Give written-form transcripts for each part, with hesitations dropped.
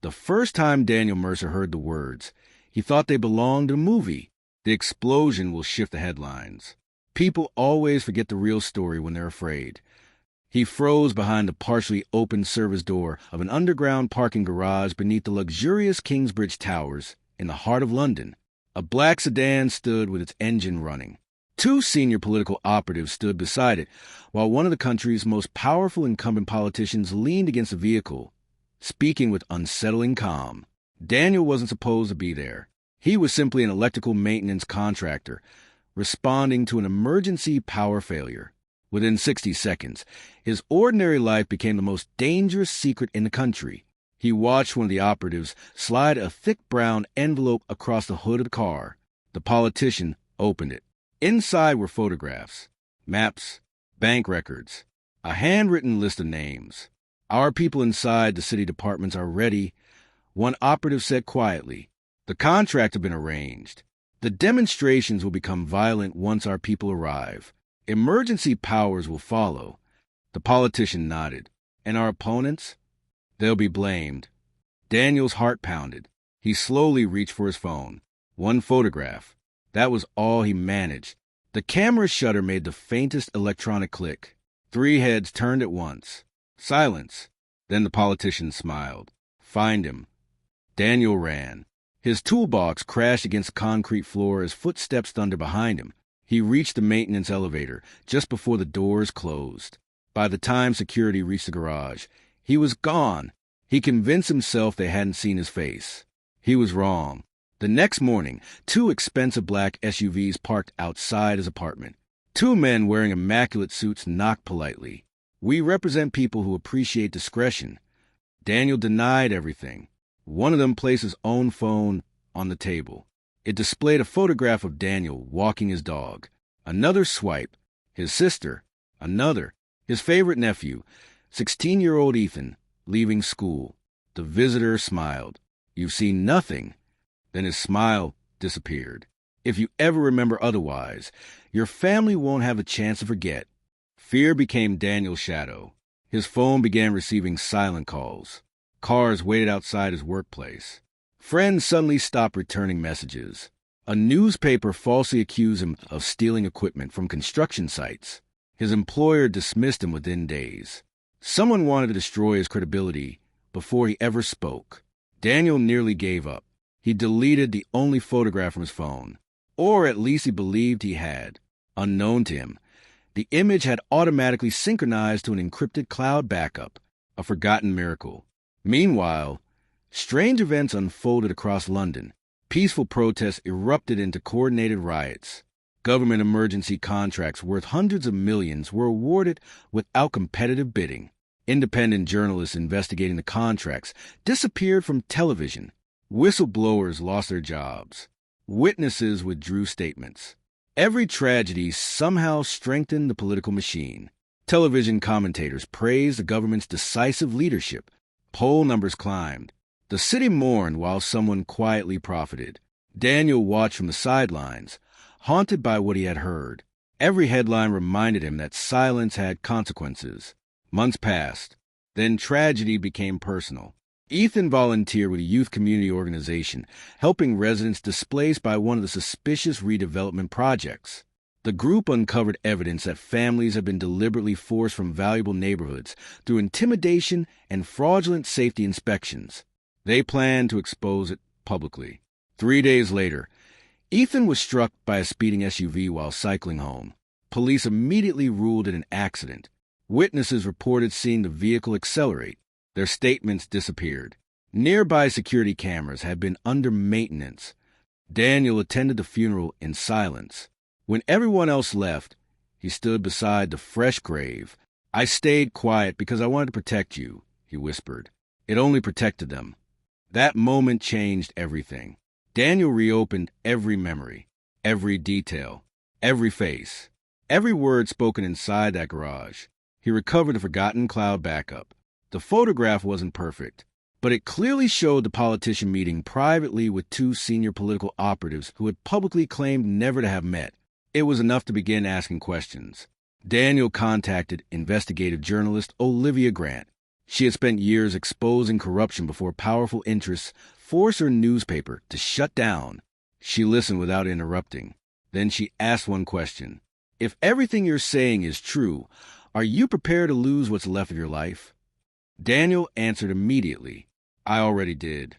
The first time Daniel Mercer heard the words, he thought they belonged to a movie. The explosion will shift the headlines. People always forget the real story when they're afraid. He froze behind the partially open service door of an underground parking garage beneath the luxurious Kingsbridge Towers in the heart of London. A black sedan stood with its engine running. Two senior political operatives stood beside it, while one of the country's most powerful incumbent politicians leaned against the vehicle, speaking with unsettling calm. Daniel wasn't supposed to be there. He was simply an electrical maintenance contractor, responding to an emergency power failure. Within 60 seconds, his ordinary life became the most dangerous secret in the country. He watched one of the operatives slide a thick brown envelope across the hood of the car. The politician opened it. Inside were photographs, maps, bank records, a handwritten list of names. "Our people inside the city departments are ready," one operative said quietly. "The contract has been arranged. The demonstrations will become violent once our people arrive. Emergency powers will follow." The politician nodded. "And our opponents? They'll be blamed." Daniel's heart pounded. He slowly reached for his phone. One photograph. That was all he managed. The camera shutter made the faintest electronic click. 3 heads turned at once. Silence. Then the politician smiled. "Find him." Daniel ran. His toolbox crashed against the concrete floor as footsteps thundered behind him. He reached the maintenance elevator just before the doors closed. By the time security reached the garage, he was gone. He convinced himself they hadn't seen his face. He was wrong. The next morning, 2 expensive black SUVs parked outside his apartment. 2 men wearing immaculate suits knocked politely. "We represent people who appreciate discretion." Daniel denied everything. One of them placed his own phone on the table. It displayed a photograph of Daniel walking his dog. Another swipe. His sister. Another. His favorite nephew, 16-year-old Ethan, leaving school. The visitor smiled. "You've seen nothing." Then his smile disappeared. "If you ever remember otherwise, your family won't have a chance to forget." Fear became Daniel's shadow. His phone began receiving silent calls. Cars waited outside his workplace. Friends suddenly stopped returning messages. A newspaper falsely accused him of stealing equipment from construction sites. His employer dismissed him within days. Someone wanted to destroy his credibility before he ever spoke. Daniel nearly gave up. He deleted the only photograph from his phone. Or at least he believed he had. Unknown to him, the image had automatically synchronized to an encrypted cloud backup, a forgotten miracle. Meanwhile, strange events unfolded across London. Peaceful protests erupted into coordinated riots. Government emergency contracts worth hundreds of millions were awarded without competitive bidding. Independent journalists investigating the contracts disappeared from television. Whistleblowers lost their jobs. Witnesses withdrew statements. Every tragedy somehow strengthened the political machine. Television commentators praised the government's decisive leadership. Poll numbers climbed. The city mourned while someone quietly profited. Daniel watched from the sidelines, haunted by what he had heard. Every headline reminded him that silence had consequences. Months passed. Then tragedy became personal. Ethan volunteered with a youth community organization, helping residents displaced by one of the suspicious redevelopment projects. The group uncovered evidence that families had been deliberately forced from valuable neighborhoods through intimidation and fraudulent safety inspections. They planned to expose it publicly. 3 days later, Ethan was struck by a speeding SUV while cycling home. Police immediately ruled it an accident. Witnesses reported seeing the vehicle accelerate. Their statements disappeared. Nearby security cameras had been under maintenance. Daniel attended the funeral in silence. When everyone else left, he stood beside the fresh grave. "I stayed quiet because I wanted to protect you," he whispered. It only protected them. That moment changed everything. Daniel reopened every memory, every detail, every face, every word spoken inside that garage. He recovered a forgotten cloud backup. The photograph wasn't perfect, but it clearly showed the politician meeting privately with 2 senior political operatives who had publicly claimed never to have met. It was enough to begin asking questions. Daniel contacted investigative journalist Olivia Grant. She had spent years exposing corruption before powerful interests forced her newspaper to shut down. She listened without interrupting. Then she asked one question. If everything you're saying is true, are you prepared to lose what's left of your life? Daniel answered immediately. I already did.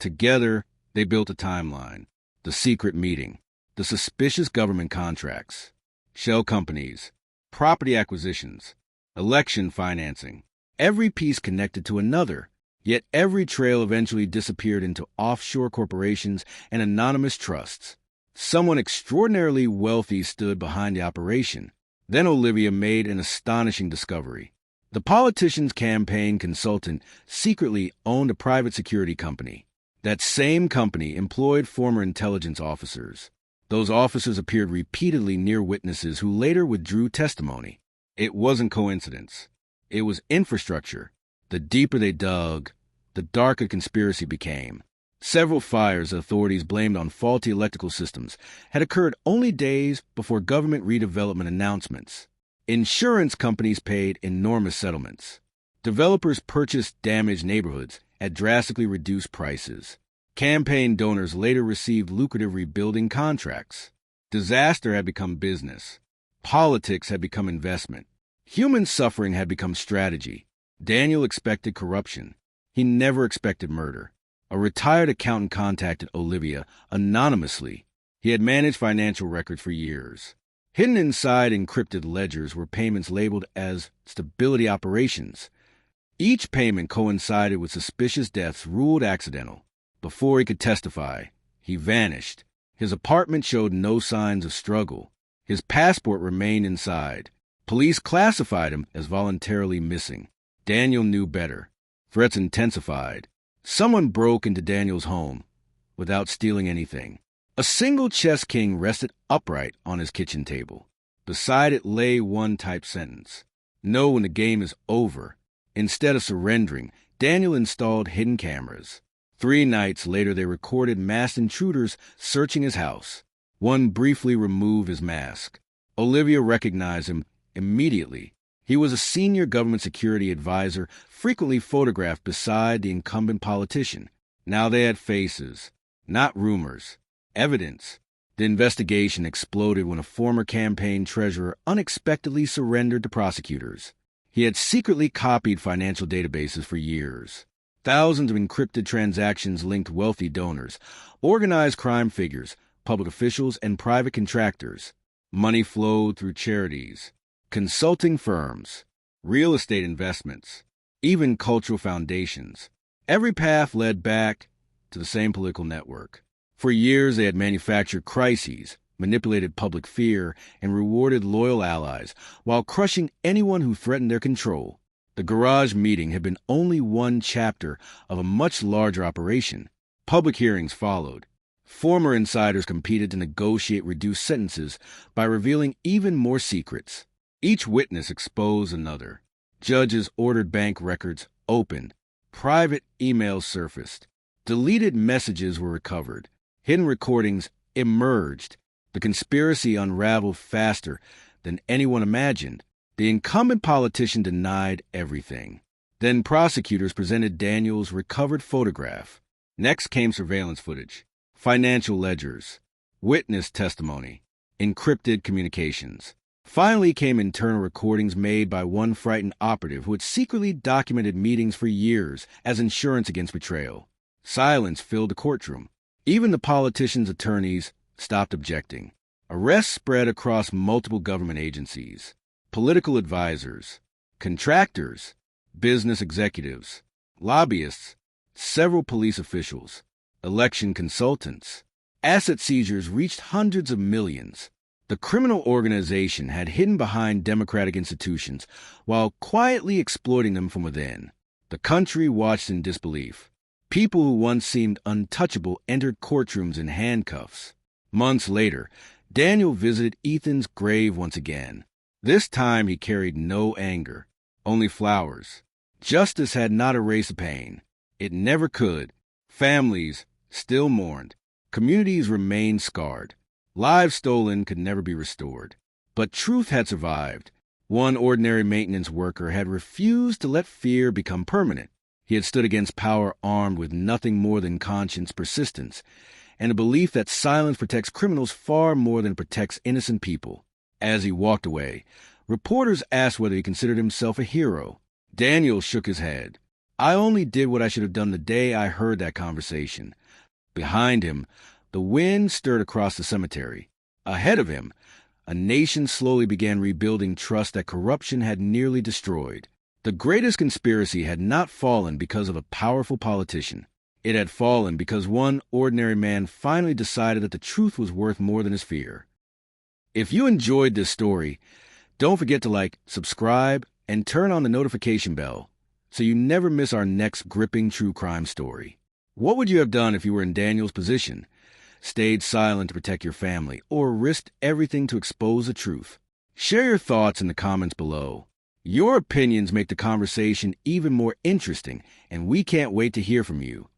Together, they built a timeline. The secret meeting. The suspicious government contracts. Shell companies. Property acquisitions. Election financing. Every piece connected to another. Yet every trail eventually disappeared into offshore corporations and anonymous trusts. Someone extraordinarily wealthy stood behind the operation. Then Olivia made an astonishing discovery. The politician's campaign consultant secretly owned a private security company. That same company employed former intelligence officers. Those officers appeared repeatedly near witnesses who later withdrew testimony. It wasn't coincidence. It was infrastructure. The deeper they dug, the darker the conspiracy became. Several fires authorities blamed on faulty electrical systems had occurred only days before government redevelopment announcements. Insurance companies paid enormous settlements. Developers purchased damaged neighborhoods at drastically reduced prices. Campaign donors later received lucrative rebuilding contracts. Disaster had become business. Politics had become investment. Human suffering had become strategy. Daniel expected corruption. He never expected murder. A retired accountant contacted Olivia anonymously. He had managed financial records for years. Hidden inside encrypted ledgers were payments labeled as stability operations. Each payment coincided with suspicious deaths ruled accidental. Before he could testify, he vanished. His apartment showed no signs of struggle. His passport remained inside. Police classified him as voluntarily missing. Daniel knew better. Threats intensified. Someone broke into Daniel's home without stealing anything. A single chess king rested upright on his kitchen table. Beside it lay one typed sentence. Know when the game is over. Instead of surrendering, Daniel installed hidden cameras. 3 nights later, they recorded masked intruders searching his house. One briefly removed his mask. Olivia recognized him immediately. He was a senior government security advisor, frequently photographed beside the incumbent politician. Now they had faces, not rumors, evidence. The investigation exploded when a former campaign treasurer unexpectedly surrendered to prosecutors. He had secretly copied financial databases for years. Thousands of encrypted transactions linked wealthy donors, organized crime figures, public officials, and private contractors. Money flowed through charities, consulting firms, real estate investments, even cultural foundations. Every path led back to the same political network. For years, they had manufactured crises, manipulated public fear, and rewarded loyal allies, while crushing anyone who threatened their control. The garage meeting had been only one chapter of a much larger operation. Public hearings followed. Former insiders competed to negotiate reduced sentences by revealing even more secrets. Each witness exposed another. Judges ordered bank records opened. Private emails surfaced. Deleted messages were recovered. Hidden recordings emerged. The conspiracy unraveled faster than anyone imagined. The incumbent politician denied everything. Then prosecutors presented Daniel's recovered photograph. Next came surveillance footage, financial ledgers, witness testimony, encrypted communications. Finally came internal recordings made by one frightened operative who had secretly documented meetings for years as insurance against betrayal. Silence filled the courtroom. Even the politicians' attorneys stopped objecting. Arrests spread across multiple government agencies. Political advisors, contractors, business executives, lobbyists, several police officials, election consultants. Asset seizures reached hundreds of millions. The criminal organization had hidden behind democratic institutions while quietly exploiting them from within. The country watched in disbelief. People who once seemed untouchable entered courtrooms in handcuffs. Months later, Daniel visited Ethan's grave once again. This time he carried no anger, only flowers. Justice had not erased the pain. It never could. Families still mourned. Communities remained scarred. Lives stolen could never be restored. But truth had survived. One ordinary maintenance worker had refused to let fear become permanent. He had stood against power armed with nothing more than conscience, persistence, and a belief that silence protects criminals far more than it protects innocent people. As he walked away, reporters asked whether he considered himself a hero. Daniel shook his head. "I only did what I should have done the day I heard that conversation." Behind him, the wind stirred across the cemetery. Ahead of him, a nation slowly began rebuilding trust that corruption had nearly destroyed. The greatest conspiracy had not fallen because of a powerful politician. It had fallen because one ordinary man finally decided that the truth was worth more than his fear. If you enjoyed this story, don't forget to like, subscribe, and turn on the notification bell so you never miss our next gripping true crime story. What would you have done if you were in Daniel's position? Stayed silent to protect your family, or risked everything to expose the truth? Share your thoughts in the comments below. Your opinions make the conversation even more interesting, and we can't wait to hear from you.